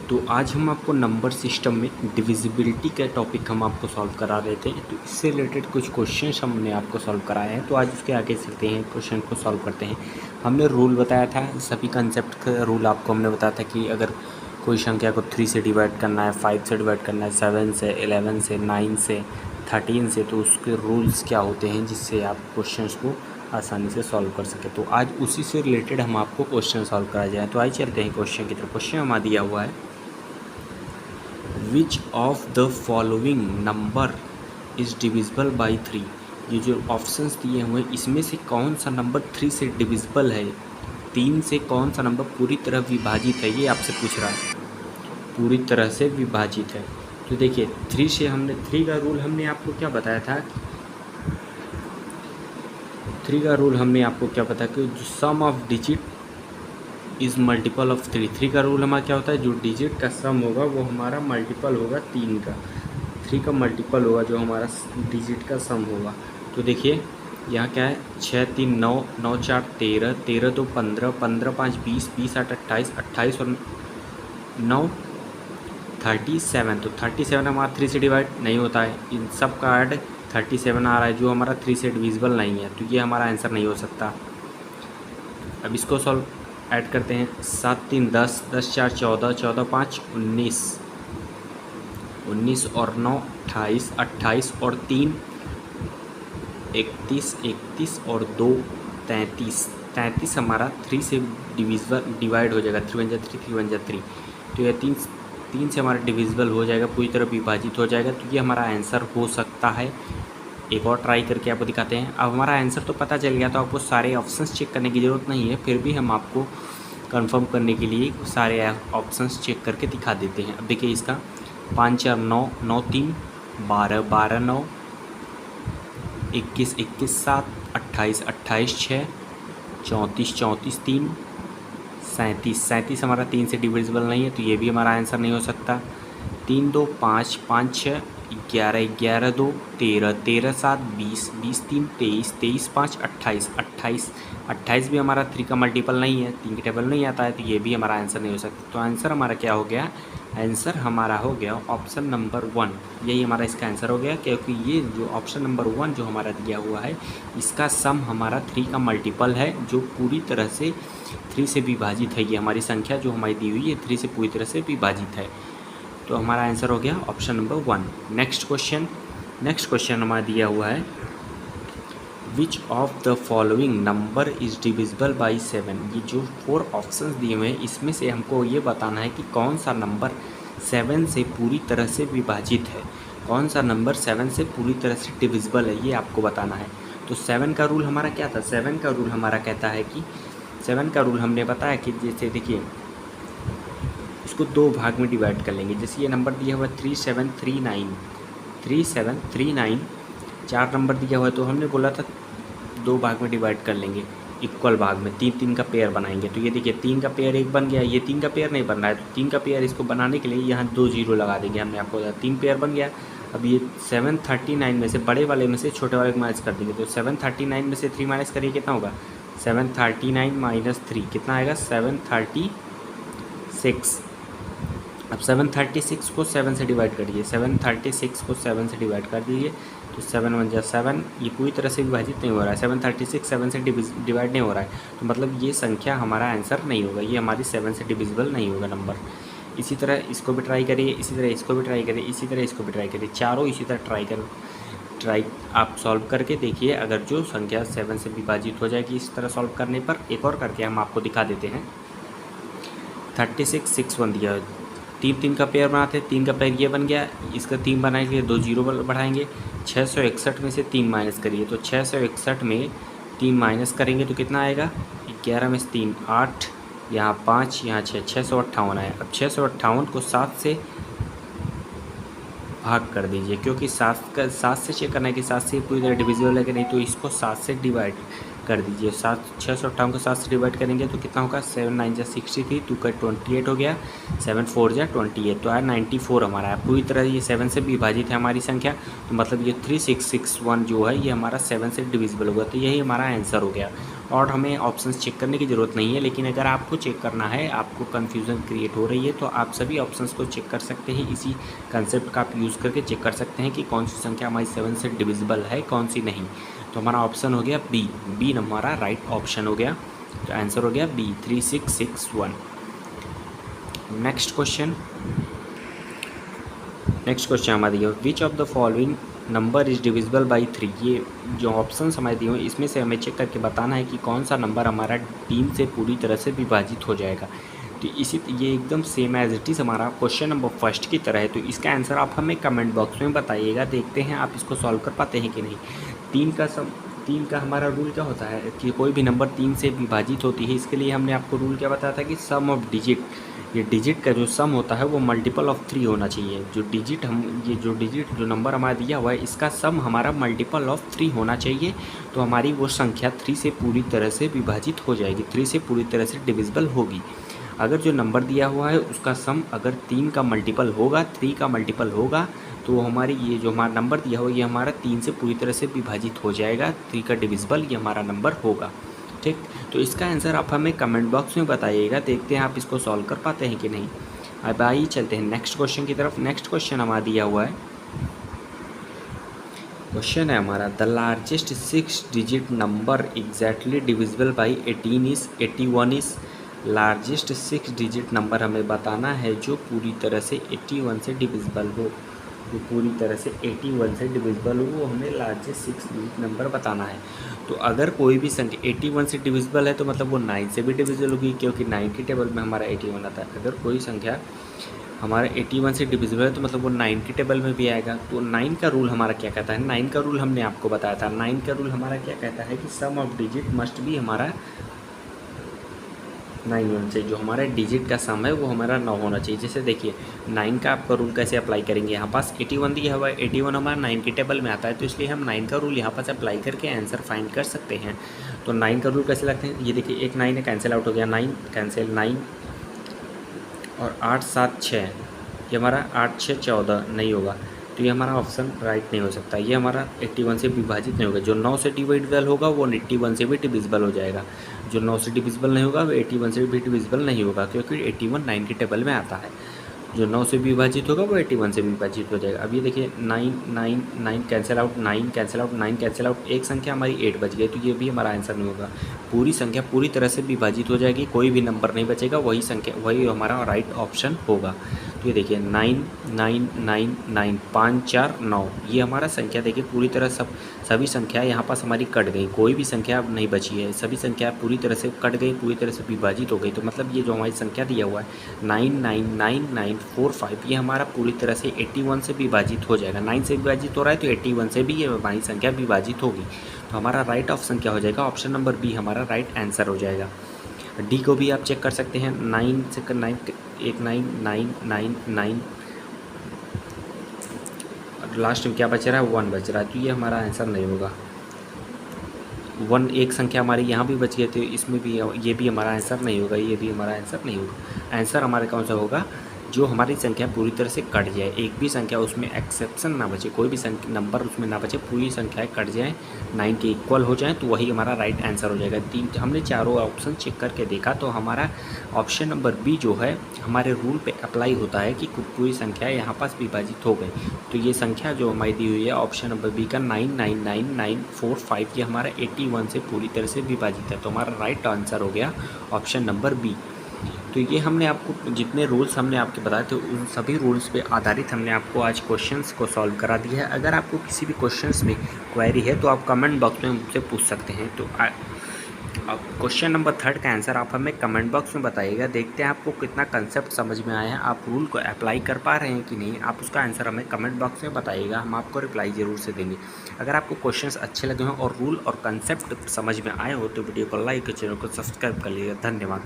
तो आज हम आपको नंबर सिस्टम में डिविजिबिलिटी का टॉपिक हम आपको सॉल्व करा रहे थे। तो इससे रिलेटेड कुछ क्वेश्चंस हमने आपको सॉल्व कराए हैं। तो आज उसके आगे चलते हैं, क्वेश्चन को सॉल्व करते हैं। हमने रूल बताया था, सभी कंसेप्ट का रूल आपको हमने बताया था कि अगर कोई संख्या को 3 से डिवाइड करना है, 5 से डिवाइड करना है, 7 से, 11 से, 9 से, 13 से, तो उसके रूल्स क्या होते हैं जिससे आप क्वेश्चंस को आसानी से सॉल्व कर सके। तो आज उसी से रिलेटेड हम आपको क्वेश्चन सॉल्व कराया जाए। तो आइए चलते हैं क्वेश्चन की तरफ। क्वेश्चन हमारा दिया हुआ है, which of the following number is divisible by 3। ये जो ऑप्शंस दिए हुए हैं इसमें से कौन सा नंबर 3 से डिविजिबल है, 3 से कौन सा नंबर पूरी तरह विभाजित है, ये आपसे पूछ रहा है। पूरी तरह से विभाजित है। तो देखिए 3 से हमने 3 का रूल हमने आपको क्या बताया था, 3 का रूल हमने आपको क्या बताया कि जो sum of digit is multiple of 3 का रूल हमारा क्या होता है, जो डिजिट का सम होगा वो हमारा मल्टीपल होगा 3 का, 3 का मल्टीपल होगा जो हमारा डिजिट का सम होगा। तो देखिए यहाँ क्या है, 6 3 9, 9 4 13, 13 2 15, 15 5 20, 20 8 28, 28 और 9 37। तो 37 हमारा 3 से डिवाइड नहीं होता है, इन सब का ऐड 37 आ रहा है जो हमारा 3 से डिविजिबल नहीं है। तो ये हमारा आंसर नहीं हो सकता। अब इसको सॉल्व ऐड करते हैं, 7 3 10, 10 4 14, 14 5 19, 19 और 9 28, 28 और 3 31, 31 और 2 33, 33 हमारा 3 से डिवाइड हो जाएगा, 3 1 जा 3, 3 1 जा 3। तो ये 3 से हमारा डिविजिबल हो जाएगा, पूरी तरह विभाजित हो जाएगा। तो ये हमारा आंसर हो सकता है। एक और ट्राई करके आपको दिखाते हैं। अब हमारा आंसर तो पता चल गया, तो आपको सारे ऑप्शंस चेक करने की ज़रूरत नहीं है, फिर भी हम आपको कंफर्म करने के लिए सारे ऑप्शंस चेक करके दिखा देते हैं। अब देखिए इसका 5 4 9, 9 3 12, 12 9, 21 21 7, 28 28 6, 34 34 3, 37 37 हमारा 3 से डिविजिबल नहीं है, तो ये भी हमारा आंसर नहीं हो सकता। 3 2 5, 5 6, 11 11 2, 13 13 7, 20 20 3, 23 23 5, 28 28 28 भी हमारा 3 का मल्टीपल नहीं है, 3 के टेबल नहीं आता है, तो ये भी हमारा आंसर नहीं हो सकता। तो आंसर हमारा क्या हो गया, आंसर हमारा हो गया ऑप्शन नंबर 1। यही हमारा इसका आंसर हो गया, क्योंकि ये जो ऑप्शन नंबर 1 जो हमारा दिया हुआ है इसका सम हमारा 3 का मल्टीपल है, जो पूरी तरह से 3 से विभाजित है। ये हमारी संख्या जो हमारी दी हुई है 3 से पूरी तरह से विभाजित है। तो हमारा आंसर हो गया ऑप्शन नंबर 1। नेक्स्ट क्वेश्चन हमारा दिया हुआ है, which of the following number is divisible by 7। ये जो 4 ऑप्शंस दिए हुए हैं इसमें से हमको ये बताना है कि कौन सा नंबर 7 से पूरी तरह से विभाजित है, कौन सा नंबर 7 से पूरी तरह से डिविजिबल है, ये आपको बताना है। तो 7 का रूल हमारा क्या था, 7 का रूल हमारा कहता है कि 7 का रूल हमने बताया कि जैसे देखिए इसको 2 भाग में डिवाइड कर लेंगे। जैसे ये नंबर दिया हुआ है 3739, 3739 4 नंबर दिया हुआ है, तो हमने बोला था 2 भाग में डिवाइड कर लेंगे, इक्वल भाग में 3 3 का पेयर बनाएंगे। तो ये देखिए 3 का पेयर एक बन गया, ये 3 का पेयर नहीं बन रहा है, तो 3 का पेयर इसको बनाने के लिए यहाँ 2 0 लगा देंगे। हमने आपको 3 पेयर बन गया। अब ये 739 में से बड़े वाले में से छोटे वाले को माइनस कर देंगे। तो 739 में से 3 माइनस करिए, कितना होगा, 739 माइनस 3 कितना आएगा, 736। अब 736 को 7 से डिवाइड करिए, 736 को 7 से डिवाइड कर दीजिए, तो 7 1 जा 7, ये पूरी तरह से विभाजित नहीं हो रहा है, 736 7 से डिवाइड नहीं हो रहा है, तो मतलब ये संख्या हमारा आंसर नहीं होगा, ये हमारी 7 से डिविजिबल नहीं होगा नंबर। इसी तरह इसको भी ट्राई करिए, इसी तरह इसको भी ट्राई करिए, इसी तरह इसको भी ट्राई करिए, चारों इसी तरह ट्राई आप सॉल्व करके देखिए। अगर जो संख्या 7 से विभाजित हो जाएगी इस तरह सॉल्व करने पर, एक और करके हम आपको दिखा देते हैं। 36 6 1 दिया, 3 3 का पेयर बनाते हैं, 3 का पेयर ये बन गया, इसका 3 बनाएंगे, 2 0 बढ़ाएंगे, 661 में से 3 माइनस करिए, तो 661 में 3 माइनस करेंगे तो कितना आएगा, 11 में से 3 8, यहाँ 5, यहाँ 6, 658 आया। अब 658 को 7 से भाग कर दीजिए, क्योंकि 7 से चेक करना है कि 7 से पूरी तरह डिविजिबल है कि नहीं, तो इसको 7 से डिवाइड कर दीजिए। 658 को 7 से डिवाइड करेंगे तो कितना होगा, 7 9 जा 63, 2 का 28 हो गया, 7 4 जा 28, तो आया 94 हमारा है। पूरी तरह ये 7 से विभाजित है हमारी संख्या, तो मतलब ये 3661 जो है ये हमारा 7 से डिविजिबल होगा, तो यही हमारा आंसर हो गया। और हमें ऑप्शंस चेक करने की ज़रूरत नहीं है, लेकिन अगर आपको चेक करना है, आपको कन्फ्यूज़न क्रिएट हो रही है, तो आप सभी ऑप्शंस को चेक कर सकते हैं। इसी कंसेप्ट का आप यूज़ करके चेक कर सकते हैं कि कौन सी संख्या हमारी 7 से डिविजिबल है, कौन सी नहीं। तो हमारा ऑप्शन हो गया बी हमारा राइट ऑप्शन हो गया। तो आंसर हो गया बी 3661। नेक्स्ट क्वेश्चन हमारे दिए which of the following number is divisible by 3। ये जो ऑप्शंस हमारे दिए हुए इसमें से हमें चेक करके बताना है कि कौन सा नंबर हमारा 3 से पूरी तरह से विभाजित हो जाएगा। तो ये एकदम सेम एज इट इज़ हमारा क्वेश्चन नंबर फर्स्ट की तरह है। तो इसका आंसर आप हमें कमेंट बॉक्स में बताइएगा। देखते हैं आप इसको सॉल्व कर पाते हैं कि नहीं। 3 का हमारा रूल क्या होता है कि कोई भी नंबर 3 से विभाजित होती है, इसके लिए हमने आपको रूल क्या बताया था कि सम ऑफ डिजिट, ये डिजिट का जो सम होता है वो मल्टीपल ऑफ 3 होना चाहिए। जो नंबर हमारा दिया हुआ है इसका सम हमारा मल्टीपल ऑफ 3 होना चाहिए। तो हमारी वो संख्या 3 से पूरी तरह से विभाजित हो जाएगी, 3 से पूरी तरह से डिविजिबल होगी। अगर जो नंबर दिया हुआ है उसका सम अगर 3 का मल्टीपल होगा, 3 का मल्टीपल होगा, तो हमारी ये जो हमारा नंबर दिया हुआ है ये हमारा 3 से पूरी तरह से विभाजित हो जाएगा। 3 का डिविजिबल ये हमारा नंबर होगा। ठीक, तो इसका आंसर आप हमें कमेंट बॉक्स में बताइएगा। देखते हैं आप इसको सॉल्व कर पाते हैं कि नहीं। अब आइए चलते हैं नेक्स्ट क्वेश्चन की तरफ। नेक्स्ट क्वेश्चन हमारा दिया हुआ है, क्वेश्चन है हमारा the largest 6 digit number exactly divisible by 81 is. Largest 6 digit number हमें बताना है जो पूरी तरह से 81 से डिविजिबल हो। जो पूरी तरह से 81 से डिविजिबल हो वो हमें लार्जेस्ट 6 डिजिट नंबर बताना है। तो अगर कोई भी संख्या 81 से डिविजिबल है तो मतलब वो 9 से भी डिविजिबल होगी, क्योंकि 9 की टेबल में हमारा 81 आता है। अगर कोई संख्या हमारा 81 से डिविजिबल है तो मतलब वो 9 की टेबल में भी आएगा। तो 9 का रूल हमारा क्या कहता है, 9 का रूल हमने आपको बताया था। 9 का रूल हमारा क्या कहता है कि सम ऑफ डिजिट मस्ट भी हमारा 9 होना चाहिए। जो हमारा डिजिट का सम है वो हमारा 9 होना चाहिए। जैसे देखिए 9 का आपका रूल कैसे अप्लाई करेंगे, यहाँ पास 81 दिया हुआ है, 81 हमारा 9 की टेबल में आता है, तो इसलिए हम 9 का रूल यहाँ पास अप्लाई करके आंसर फाइंड कर सकते हैं। तो 9 का रूल कैसे लगते हैं, ये देखिए एक 9 है, कैंसिल आउट हो गया, 9 कैंसिल, 9 और 8 7 6, ये हमारा 8 6 14 नहीं होगा। तो ये हमारा ऑप्शन राइट नहीं हो सकता। ये हमारा 81 से विभाजित नहीं होगा। जो 9 से डिविजिबल होगा वो 81 से भी डिविजिबल हो जाएगा। जो 9 से डिविजिबल नहीं होगा वो 81 से भी डिविजिबल नहीं होगा, क्योंकि 81 9 की टेबल में आता है। जो 9 से विभाजित होगा वो 81 से विभाजित हो जाएगा। अब ये देखिए 9 9 9 cancel out, 9 cancel out, 9 cancel out, एक संख्या हमारी 8 बच गई, तो ये भी हमारा आंसर नहीं होगा। पूरी संख्या पूरी तरह से विभाजित हो जाएगी, कोई भी नंबर नहीं बचेगा, वही हमारा राइट ऑप्शन होगा। तो ये देखिए 9 9 9 9 5 4 9, ये हमारा संख्या देखिए पूरी तरह सभी संख्या यहाँ पास हमारी कट गई, कोई भी संख्या अब नहीं बची है, सभी संख्या पूरी तरह से कट गई, पूरी तरह से विभाजित हो गई। तो मतलब ये जो हमारी संख्या दिया हुआ है 9999945, ये हमारा पूरी तरह से 81 से विभाजित हो जाएगा। 9 से विभाजित हो रहा है तो 81 से भी ये हमारी संख्या विभाजित होगी। तो हमारा राइट ऑप्शन क्या हो जाएगा, ऑप्शन नंबर बी हमारा राइट आंसर हो जाएगा। डी को भी आप चेक कर सकते हैं, 9 से 9 एक 9 9 9 9, लास्ट में क्या बच रहा है, 1 बच रहा है, तो ये हमारा आंसर नहीं होगा। 1 एक संख्या हमारी यहाँ भी बच गई, तो इसमें भी ये भी हमारा आंसर नहीं होगा, ये भी हमारा आंसर नहीं होगा। आंसर हमारे कौन सा होगा, जो हमारी संख्या पूरी तरह से कट जाए, एक भी संख्या उसमें एक्सेप्शन ना बचे, कोई भी नंबर उसमें ना बचे, पूरी संख्याएं कट जाएँ, 9 के इक्वल हो जाएं, तो वही हमारा राइट आंसर हो जाएगा। हमने चारों ऑप्शन चेक करके देखा तो हमारा ऑप्शन नंबर बी जो है हमारे रूल पे अप्लाई होता है कि पूरी संख्या यहाँ पास विभाजित हो गई। तो ये संख्या जो हमारी दी हुई है ऑप्शन नंबर बी का 999945, ये हमारा 81 से पूरी तरह से विभाजित है। तो हमारा राइट आंसर हो गया ऑप्शन नंबर बी। तो ये हमने आपको जितने रूल्स हमने आपके बताए थे उन सभी रूल्स पे आधारित हमने आपको आज क्वेश्चंस को सॉल्व करा दिया है। अगर आपको किसी भी क्वेश्चंस में क्वेरी है तो आप कमेंट बॉक्स में मुझसे पूछ सकते हैं। तो अब क्वेश्चन नंबर 3 का आंसर आप हमें कमेंट बॉक्स में बताइएगा। देखते हैं आपको कितना कंसेप्ट समझ में आया है, आप रूल को अप्लाई कर पा रहे हैं कि नहीं। आप उसका आंसर हमें कमेंट बॉक्स में बताइएगा, हम आपको रिप्लाई ज़रूर से देंगे। अगर आपको क्वेश्चंस अच्छे लगे हों और रूल और कंसेप्ट समझ में आए हो तो वीडियो को लाइक और चैनल को सब्सक्राइब कर लीजिएगा। धन्यवाद।